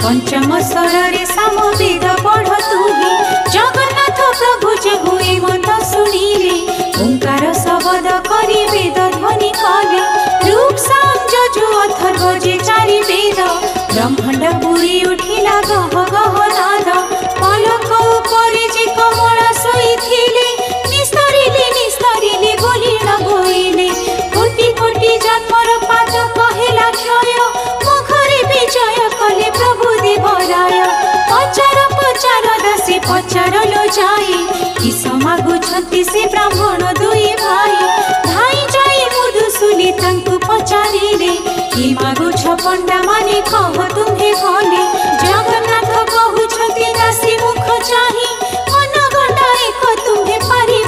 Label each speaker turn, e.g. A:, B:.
A: पंचम स्वरे सामवेद पढ़ तुही जगन्नाथ प्रभु जे हुए मत शुणिले ओंकार शब्द करी वेद ध्वनि कले रूप साम जजु अथर्व जे चारि वेद ब्रह्मांड पुरी उठिला गह गह नाद पलक उपरे जे कमला शोइथिले निस्तरिले बोली न बोइले कोटि कोटि जन्मर पाद कहेला क्षय मुखरे विजय कले प्रभु देवराय पचार पचार दासी पचारलो जाई कि समागुछन्ति से ब्राह्मण दुई भाई धाई जाई मधुसूली तांकु पचारिले कि मागुछ पंडा माने कह तुम्हे भले जगन्नाथ कहउछन्ति दासी मुख चाही मन गंडा एक तुम्हे पारि